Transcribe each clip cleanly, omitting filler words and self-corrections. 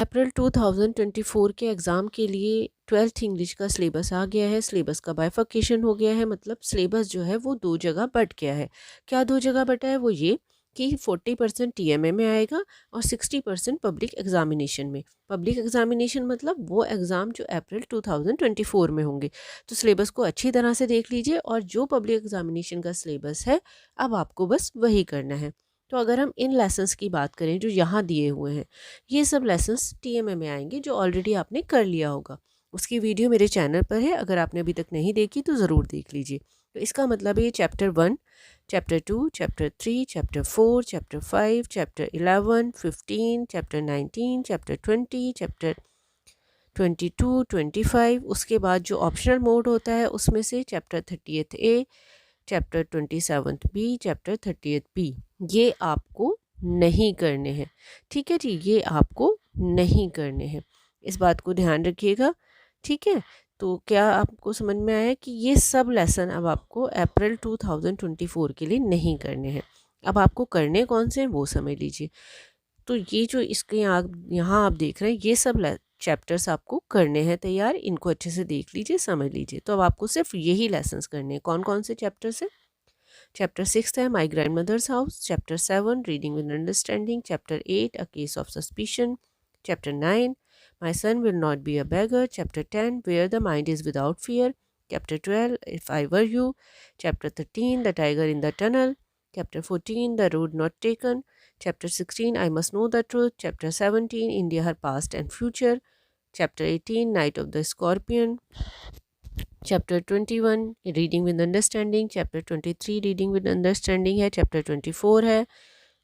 अप्रैल 2024 के एग्ज़ाम के लिए 12th इंग्लिश का सिलेबस आ गया है। सिलेबस का बाइफर्केशन हो गया है, मतलब सिलेबस जो है वो दो जगह बट गया है। क्या दो जगह बटा है? वो ये कि 40% टीएमए में आएगा और 60% पब्लिक एग्जामिनेशन में। पब्लिक एग्जामिनेशन मतलब वो एग्ज़ाम जो अप्रैल 2024 में होंगे। तो सिलेबस को अच्छी तरह से देख लीजिए, और जो पब्लिक एग्जामिनेशन का सिलेबस है अब आपको बस वही करना है। तो अगर हम इन लेसन्स की बात करें जो यहाँ दिए हुए हैं, ये सब लेसन्स टीएमए में आएंगे जो ऑलरेडी आपने कर लिया होगा। उसकी वीडियो मेरे चैनल पर है, अगर आपने अभी तक नहीं देखी तो ज़रूर देख लीजिए। तो इसका मतलब है chapter 1, chapter 2, chapter 3, chapter 4, chapter 5, chapter 11, 15, chapter 19, chapter 20, chapter 22, 25। उसके बाद जो ऑप्शनल मोड होता है उसमें से chapter 30th A, chapter 27th B, chapter 30th B, ये आपको नहीं करने हैं। ठीक है जी, ये आपको नहीं करने हैं, इस बात को ध्यान रखिएगा। ठीक है, तो क्या आपको समझ में आया कि ये सब लेसन अब आपको अप्रैल 2024 के लिए नहीं करने हैं। अब आपको करने कौन से हैं वो समझ लीजिए। तो ये जो इसके यहाँ आप देख रहे हैं, ये सब चैप्टर्स आपको करने हैं तैयार। इनको अच्छे से देख लीजिए, समझ लीजिए। तो अब आपको सिर्फ यही लेसन्स करने हैं। कौन कौन से चैप्टर्स हैं? चैप्टर 6 है my grandmother's house, chapter 7 reading with understanding, chapter 8 a case of suspicion, chapter 9 my son will not be a beggar, chapter 10 where the mind is without fear, chapter 12 if I were you, chapter 13 the tiger in the tunnel, chapter 14 the road not taken, chapter 16 I must know the truth, chapter 17 India her past and future, chapter 18 Night of the Scorpion, chapter 21 reading with understanding, chapter 23 reading with understanding है, chapter 24 है।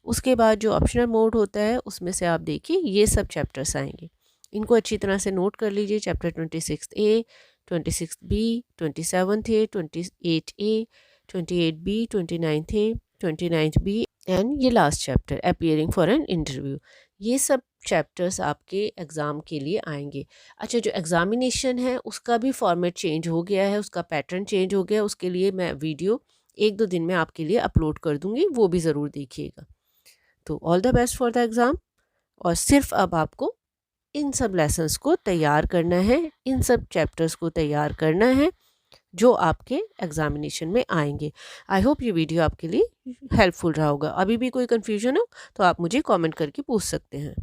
उसके बाद जो optional mode होता है उसमें से आप देखिए ये सब चैप्टर्स आएंगे। इनको अच्छी तरह से नोट कर लीजिए। Chapter 26 A, 26 B, 27 A, 28 A, 28 B, 29 A, 29 B and ये last chapter appearing for an interview. ये सब चैप्टर्स आपके एग्ज़ाम के लिए आएंगे। अच्छा, जो एग्ज़ामिनेशन है उसका भी फॉर्मेट चेंज हो गया है, उसका पैटर्न चेंज हो गया है। उसके लिए मैं वीडियो 1-2 दिन में आपके लिए अपलोड कर दूंगी, वो भी ज़रूर देखिएगा। तो all the best for the exam. और सिर्फ अब आपको इन सब लेसन्स को तैयार करना है, इन सब चैप्टर्स को तैयार करना है जो आपके एग्जामिनेशन में आएंगे। आई होप ये वीडियो आपके लिए हेल्पफुल रहा होगा। अभी भी कोई कन्फ्यूजन हो तो आप मुझे कमेंट करके पूछ सकते हैं।